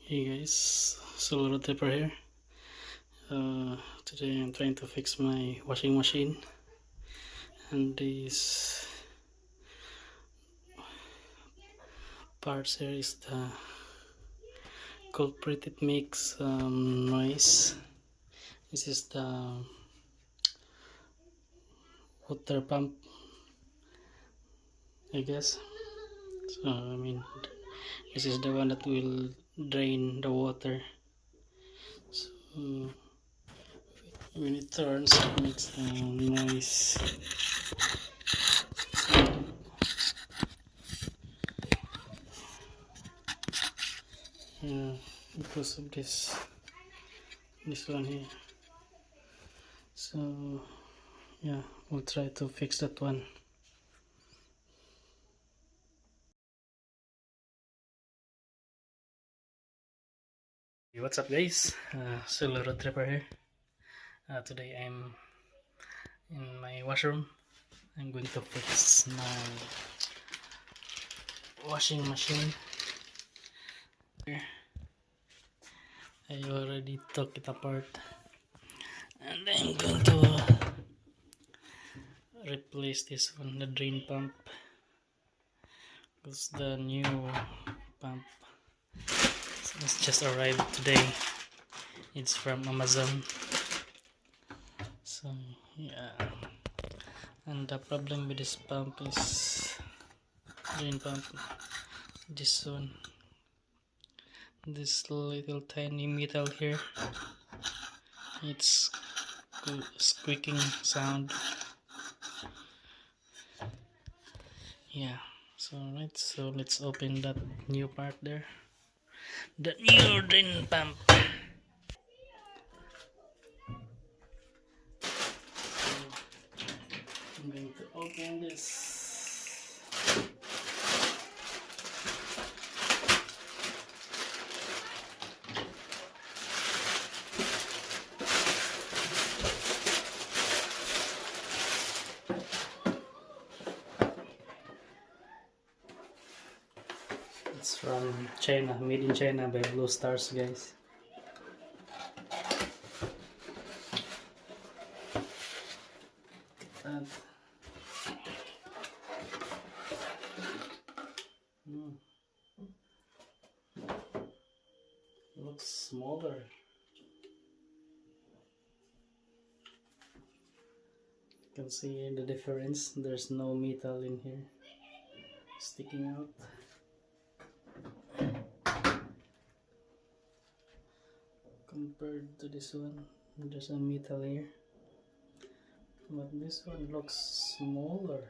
Hey guys, Solo Tripper here. Today I'm trying to fix my washing machine, and these parts here is the culprit. It makes noise. This is the water pump, I guess. So this is the one that will drain the water. So when it turns, it makes a noise. Because of this one here. So yeah, we'll try to fix that one. What's up guys, Solo Road Tripper here. Today I'm in my washroom. I'm going to fix my washing machine. I already took it apart, and I'm going to replace this one, the drain pump, because the new pump has just arrived today. It's from Amazon. So yeah, and the problem with this pump is drain pump, this one, this little tiny metal here, it's squeaking sound. Yeah, so let's open that new part there, the new drain pump. I'm going to open this. It's from China, made in China by Blue Stars, guys. And looks smaller. You can see the difference. There's no metal in here sticking out. Compared to this one, there's a metal here, but this one looks smaller.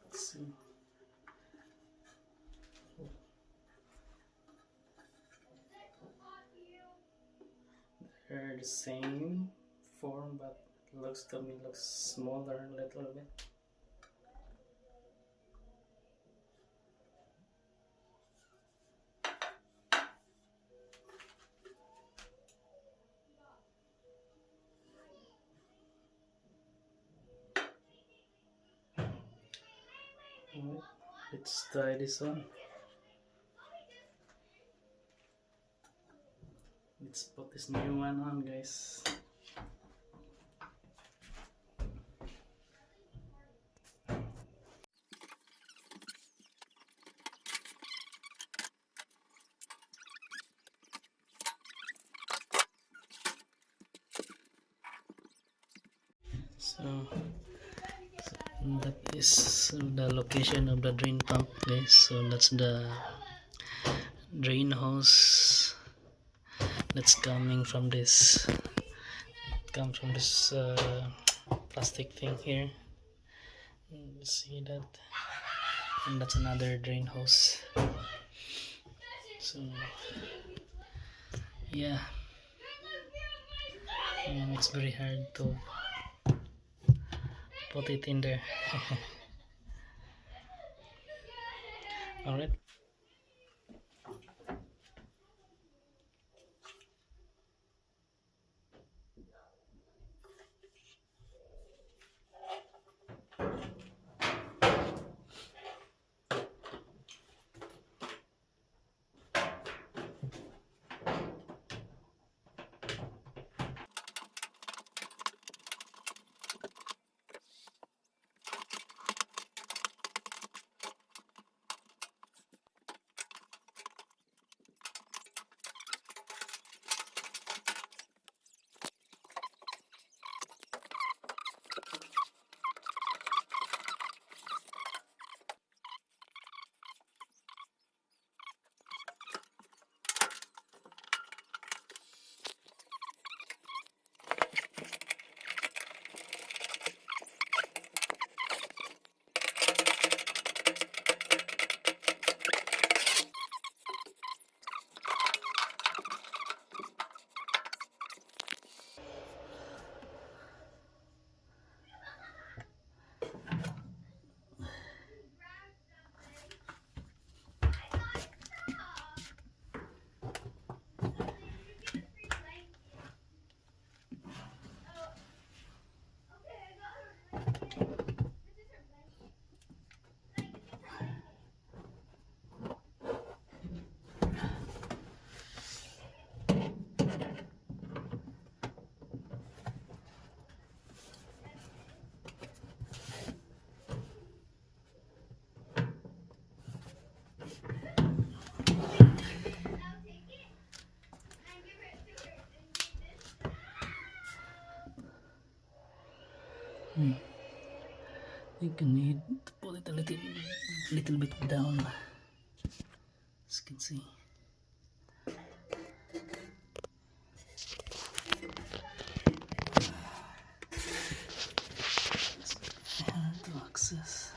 Let's see. They're the same form, but looks to me looks smaller a little bit. Let's try this one. Let's put this new one on, guys. So that is the location of the drain pump, guys. So that's the drain hose that's coming from this, plastic thing here. You see that, and that's another drain hose. So yeah, it's very hard to put it in there. All right. you need to pull it a little bit down, as you can see. It's hard to access.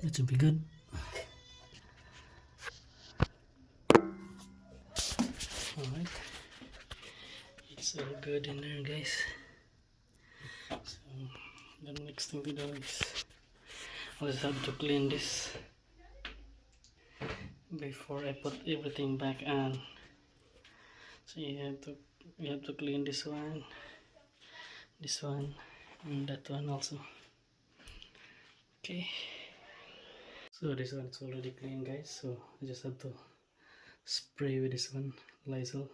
It should be good. Alright, it's all good in there, guys. So the next thing to do is I just have to clean this before I put everything back on. So you have to clean this one, and that one also. Okay. So this one is already clean, guys. So I just have to spray with this one, Lysol.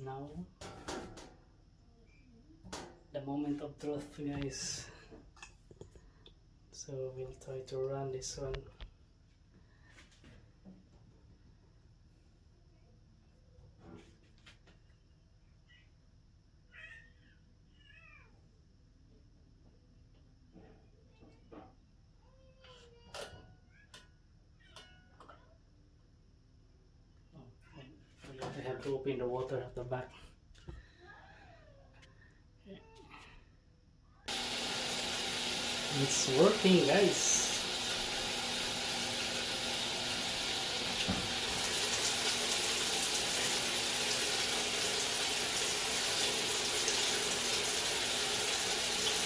now the moment of truth, guys. So we'll try to run this one. I have to open the water at the back. It's working, guys.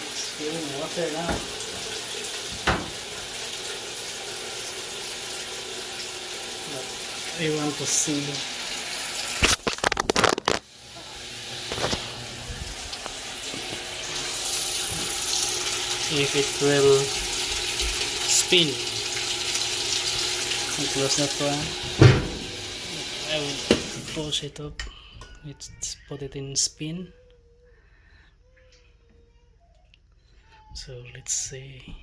It's filling water now. But I want to see if it will spin. I close that one. I will push it up. Let's put it in spin. So let's see.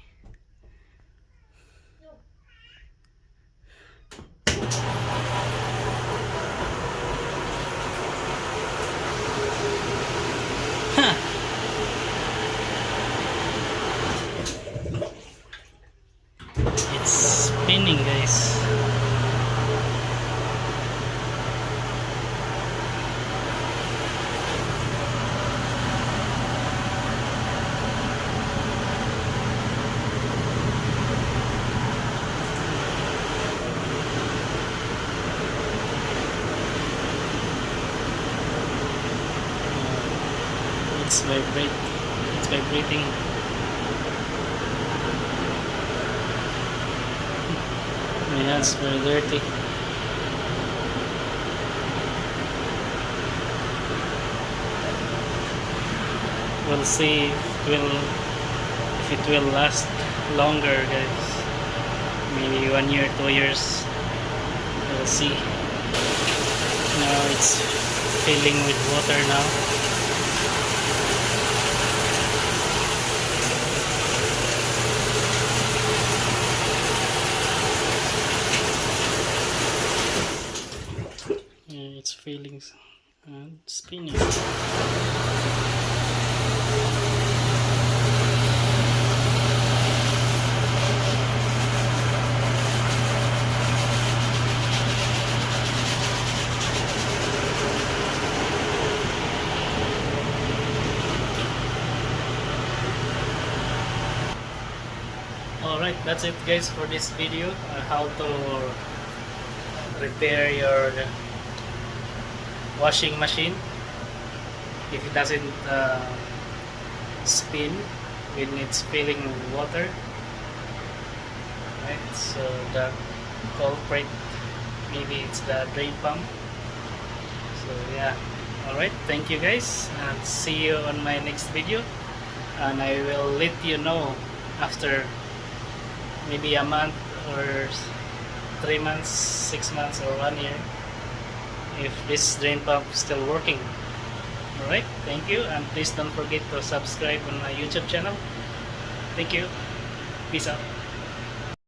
It's spinning, guys. It's vibrating. My hands are very dirty. We'll see if it will last longer, guys. Maybe 1 year, 2 years. We'll see. Now it's filling with water now. Its feelings and spinning. Alright, that's it, guys, for this video. How to repair your washing machine if it doesn't spin when it's filling with water. Right, so the culprit, maybe it's the drain pump. So yeah, alright, thank you guys, and see you on my next video, and I will let you know after maybe a month or 3 months, 6 months, or 1 year if this drain pump is still working. Alright, thank you, and please don't forget to subscribe on my YouTube channel. Thank you. Peace out.